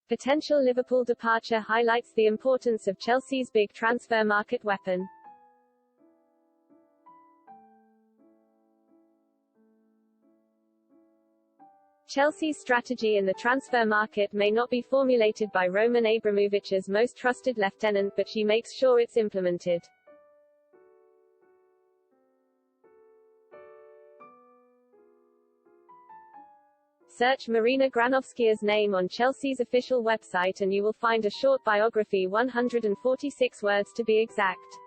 Potential Liverpool departure highlights the importance of Chelsea's big transfer market weapon. Chelsea's strategy in the transfer market may not be formulated by Roman Abramovich's most trusted lieutenant, but she makes sure it's implemented. Search Marina Granovskaya's name on Chelsea's official website and you will find a short biography, 146 words to be exact.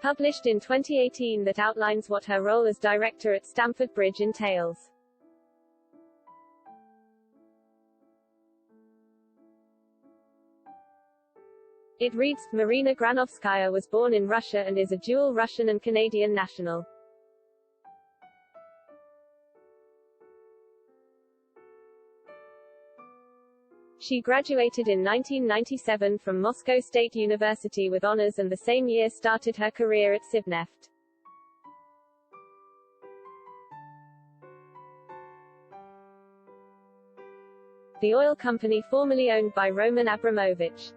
Published in 2018 that outlines what her role as director at Stamford Bridge entails. It reads, Marina Granovskaya was born in Russia and is a dual Russian and Canadian national. She graduated in 1997 from Moscow State University with honors and the same year started her career at Sibneft. The oil company formerly owned by Roman Abramovich.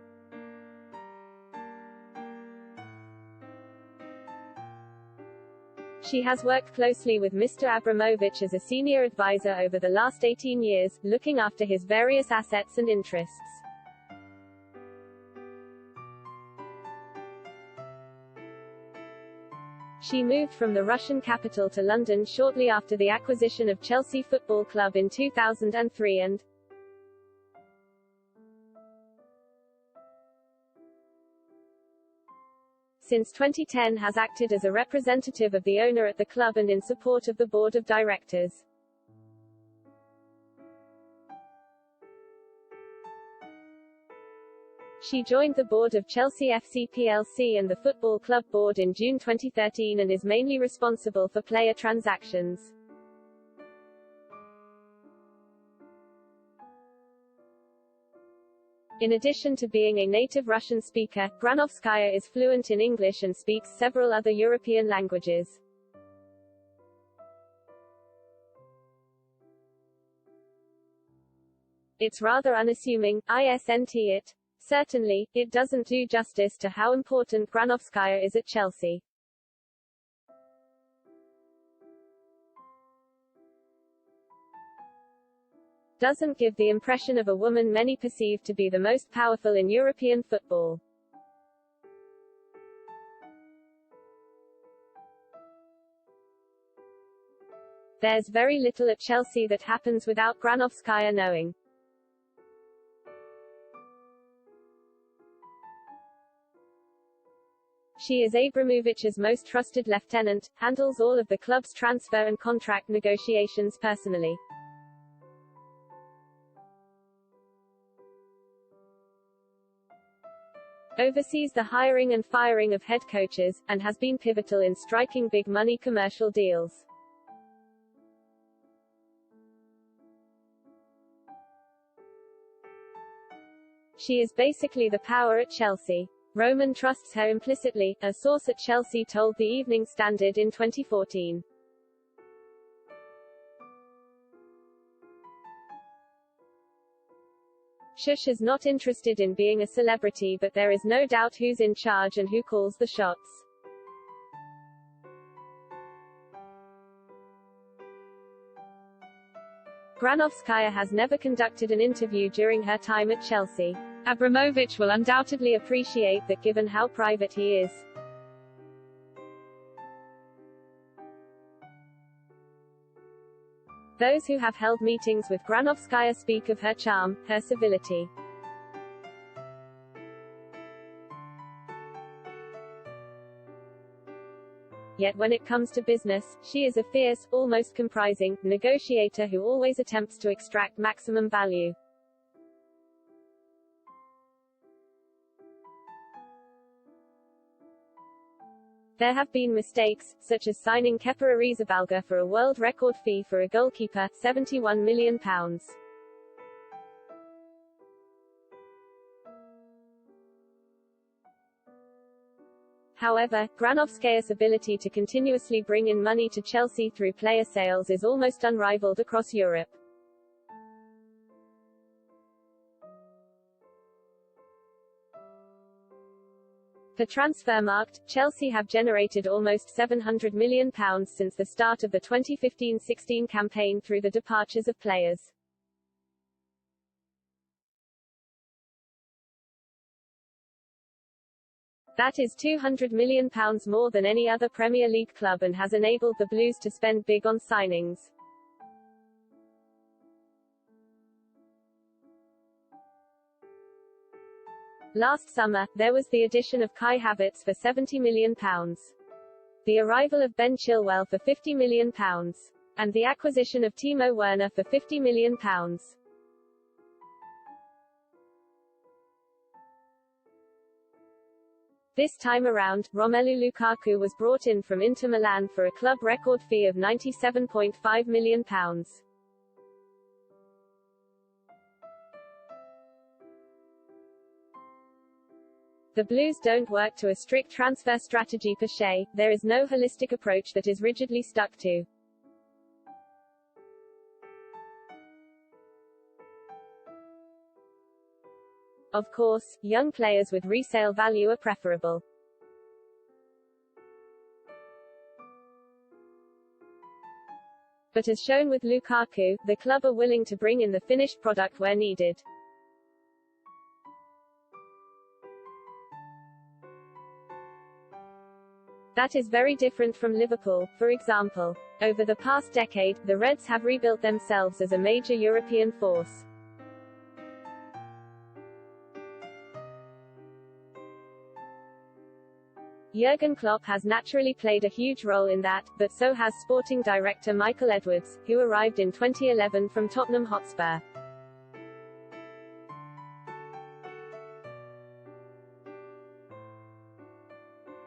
She has worked closely with Mr. Abramovich as a senior advisor over the last 18 years, looking after his various assets and interests. She moved from the Russian capital to London shortly after the acquisition of Chelsea Football Club in 2003 and since 2010 has acted as a representative of the owner at the club and in support of the board of directors. She joined the board of Chelsea FC plc and the football club board in June 2013 and is mainly responsible for player transactions. In addition to being a native Russian speaker, Granovskaya is fluent in English and speaks several other European languages. It's rather unassuming, isn't it? Certainly, it doesn't do justice to how important Granovskaya is at Chelsea. Doesn't give the impression of a woman many perceive to be the most powerful in European football. There's very little at Chelsea that happens without Granovskaya knowing. She is Abramovich's most trusted lieutenant, handles all of the club's transfer and contract negotiations personally. Oversees the hiring and firing of head coaches, and has been pivotal in striking big money commercial deals. She is basically the power at Chelsea. Roman trusts her implicitly, a source at Chelsea told the Evening Standard in 2014. Shush is not interested in being a celebrity, but there is no doubt who's in charge and who calls the shots. Granovskaya has never conducted an interview during her time at Chelsea. Abramovich will undoubtedly appreciate that given how private he is. Those who have held meetings with Granovskaya speak of her charm, her civility. Yet when it comes to business, she is a fierce, almost comprising, negotiator who always attempts to extract maximum value. There have been mistakes, such as signing Kepa Arrizabalaga for a world record fee for a goalkeeper, £71 million. However, Granovskaya's ability to continuously bring in money to Chelsea through player sales is almost unrivaled across Europe. For Transfermarkt, Chelsea have generated almost £700 million since the start of the 2015-16 campaign through the departures of players. That is £200 million more than any other Premier League club and has enabled the Blues to spend big on signings. Last summer, there was the addition of Kai Havertz for £70 million. The arrival of Ben Chilwell for £50 million. And the acquisition of Timo Werner for £50 million. This time around, Romelu Lukaku was brought in from Inter Milan for a club record fee of £97.5 million. The Blues don't work to a strict transfer strategy per se, there is no holistic approach that is rigidly stuck to. Of course, young players with resale value are preferable. But as shown with Lukaku, the club are willing to bring in the finished product where needed. That is very different from Liverpool, for example. Over the past decade, the Reds have rebuilt themselves as a major European force. Jurgen Klopp has naturally played a huge role in that, but so has sporting director Michael Edwards, who arrived in 2011 from Tottenham Hotspur.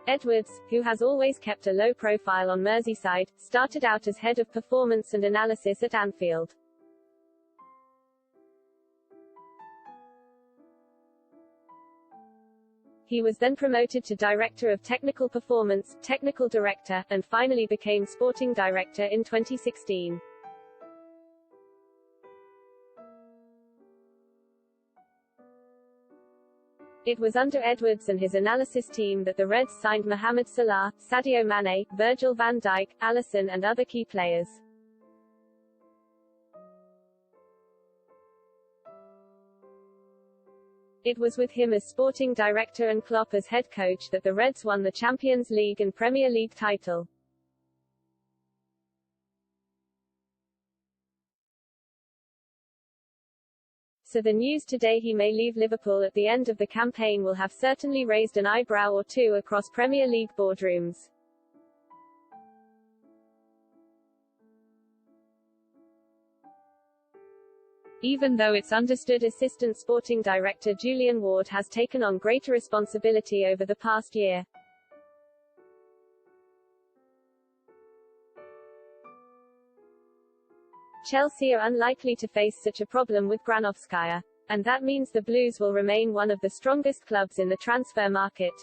Edwards, who has always kept a low profile on Merseyside, started out as head of performance and analysis at Anfield. He was then promoted to Director of Technical Performance, Technical Director, and finally became Sporting Director in 2016. It was under Edwards and his analysis team that the Reds signed Mohamed Salah, Sadio Mane, Virgil van Dijk, Alisson and other key players. It was with him as sporting director and Klopp as head coach that the Reds won the Champions League and Premier League title. So the news today he may leave Liverpool at the end of the campaign will have certainly raised an eyebrow or two across Premier League boardrooms. Even though it's understood assistant sporting director Julian Ward has taken on greater responsibility over the past year. Chelsea are unlikely to face such a problem with Granovskaya. And that means the Blues will remain one of the strongest clubs in the transfer market.